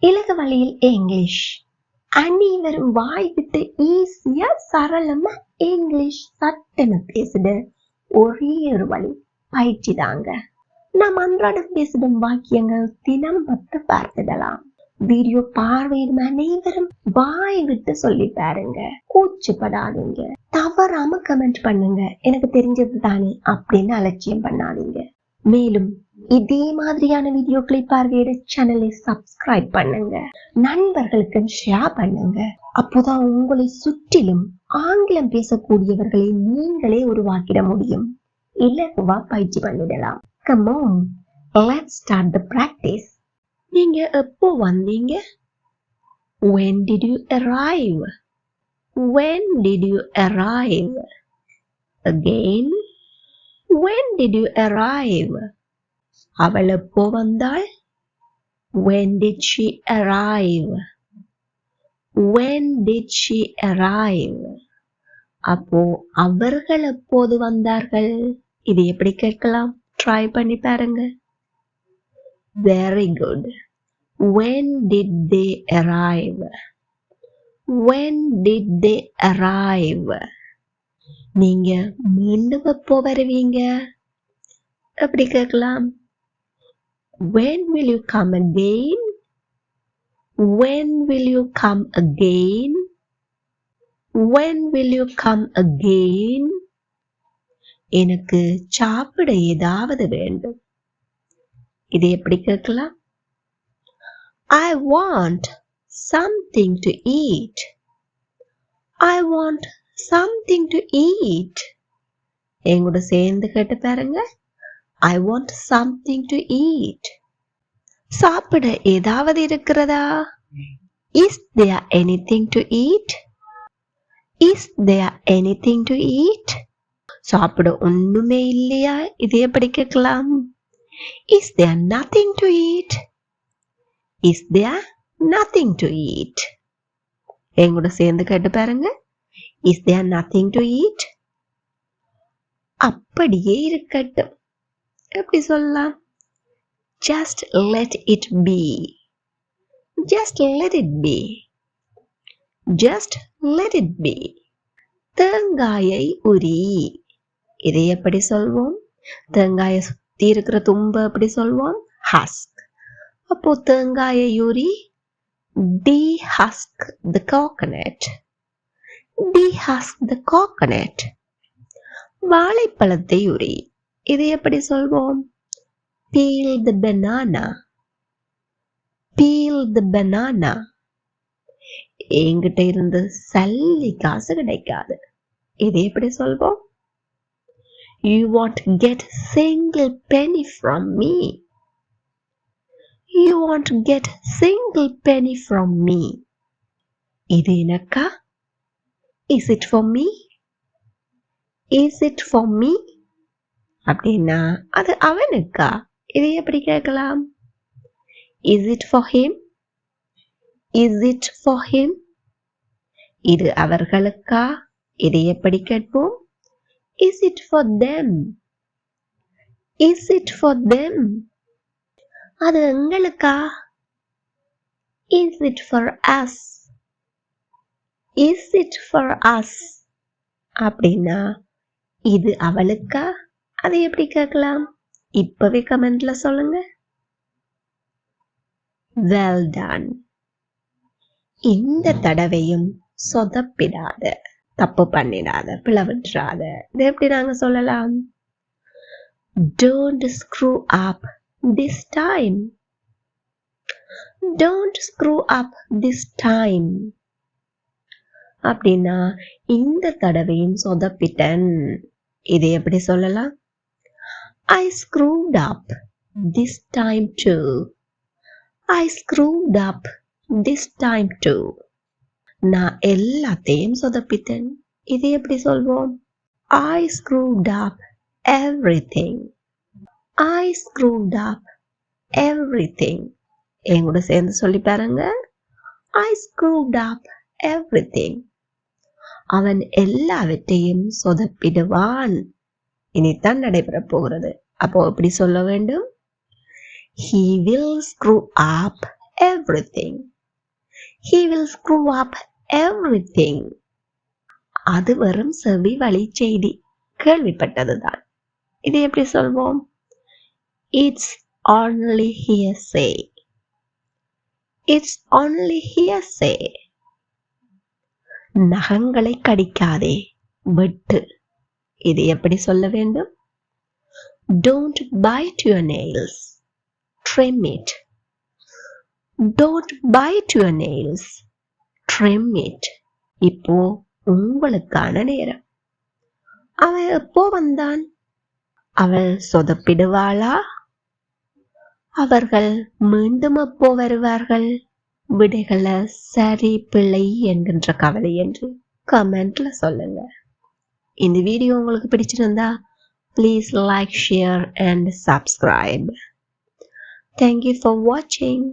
இலகு வழியில் இங்கிலீஷ். அனைவரும் வாய் விட்டு ஈஸியா சரளமா இங்கிலீஷ் சட்டென பேசுட ஒரே ஒரு வழி பயிற்சி தாங்க. நாம் அன்றாடம் பேசிடும் வாக்கியங்கள் தினம் 10 பார்த்துடலாம். வீடியோ பார்வையிடும் அனைவரும் வாய் விட்டு சொல்லி பாருங்க. கூச்சப்படாதீங்க. தவறாம கமெண்ட் பண்ணுங்க. எனக்கு தெரிஞ்சது தானே அப்படின்னு அலட்சியம் பண்ணாதீங்க. மேலும் இதே மாதிரியான வீடியோக்களை பார்வையிட சேனலை சப்ஸ்கிரைப் பண்ணுங்க. நண்பர்களுக்கு ஷேர் பண்ணுங்க. அப்போதான் உங்களை சுற்றிலும் ஆங்கிலம் பேசக்கூடியவர்களை நீங்களே உருவாக்கிட முடியும். இலகுவா பயிற்சி பண்ணிடலாம். Come on, let's start the practice. நீங்க எப்போ வந்தீங்க? When did you arrive? When did you arrive? Again, when did you arrive? அவள் எப்போ வந்தாள்? When did she arrive? When did she arrive? அப்போ அவர்கள் எப்போது வந்தார்கள்? இது எப்படி கேட்கலாம்? ட்ரை பண்ணி பாருங்க. Very good. When did they arrive? When did they arrive? நீங்க மீண்டும் எப்போ வருவீங்க? எப்படி கேட்கலாம்? When will you come again? When will you come again? When will you come again? எனக்கு சாப்பிட ஏதாவது வேண்டும். இது எப்படி கேட்கலாம்? I want something to eat. I want something to eat. எங்கூட சேர்ந்து கேட்டு பாருங்க. I want something to eat. சாப்பிட ஏதாவது இருக்கிறதா? Is there anything to eat? Is there anything to eat? சாப்பிட ஒண்ணுமே இல்லையா? இது எப்படி கேட்கலாம்? Is there nothing to eat? Is there nothing to eat? எங்கூட சேர்ந்து கேட்டு பாருங்க. Is there nothing to eat? அப்படியே இருக்கட்டும். எப்படி சொல்லலாம்? Just let it be. Just let it be. Just let it be. தேங்காயை உரி. இதை எப்படி சொல்வோம்? தேங்காயை சுத்தி இருக்கிற தும்பை எப்படி சொல்வோம்? Husk. அப்போ தேங்காயை உரி. Dehusk the coconut. Dehusk the coconut. வாழைப்பழத்தை உரி. இதை எப்படி சொல்வோம்? Peel the banana. Peel the banana. என்கிட்ட இருந்து சல்லி காசு கிடைக்காது. இதை எப்படி சொல்வோம்? You won't get single penny from me. You won't get single penny from me. இது எனக்கா? Is it for me? Is it for me? அப்படின்னா அது அவனுக்கா? இதை எப்படி கேட்கலாம்? Is it for him? Is it for him? இது அவர்களுக்கா? இதை எப்படி கேட்போம்? Is it for them? Is it for them? அது எங்களுக்கா? Is it for us? Is it for us? அப்படின்னா இது அவளுக்கா? அதை எப்படி கேட்கலாம்? இப்பவே கமெண்ட்ல சொல்லுங்க. Well done. இந்த தடவையும் சொதப்பிடாத, தப்பு பண்ணிடாத, பிளவிடாத. இது எப்படி நாங்க சொல்லலாம்? Don't screw up this time. Don't screw up this time. அப்படின்னா இந்த தடவையும் சொதப்பிட்டன். இதை எப்படி சொல்லலாம்? I screwed up this time too. I screwed up this time too. நான் எல்லாத்தையும் சொதப்பிட்டேன். இதை எப்படி சொல்வோம்? I screwed up everything. I screwed up everything. எங்கூட சேர்ந்து சொல்லி பாருங்க. I screwed up everything. அவன் எல்லாவற்றையும் சொதப்பிடுவான். இனித்தான் நடைபெற போகிறது. அப்போ எப்படி சொல்ல வேண்டும்? He will screw up everything. He will screw up everything. அது வெறும் செவி வழி செய்தி, கேள்விப்பட்டதுதான். இது எப்படி சொல்வோம்? It's only hearsay. It's only hearsay. நகங்களை கடிக்காதே, வெட்டு. இது எப்படி சொல்ல வேண்டும்? Don't bite your nails. Trim it. Don't bite your nails. Trim it. இப்போ உங்களுக்கான நேரம். அவன் எப்போ வந்தான்? அவள் சொதப்பிடுவாளா? அவர்கள் மீண்டும் எப்போ வருவார்கள்? விடைகளை சரி பிள்ளை என்கின்ற கவலை என்று கமெண்ட்ல சொல்லுங்க. இந்த வீடியோ உங்களுக்கு பிடிச்சிருந்தா please like, share and subscribe. Thank you for watching.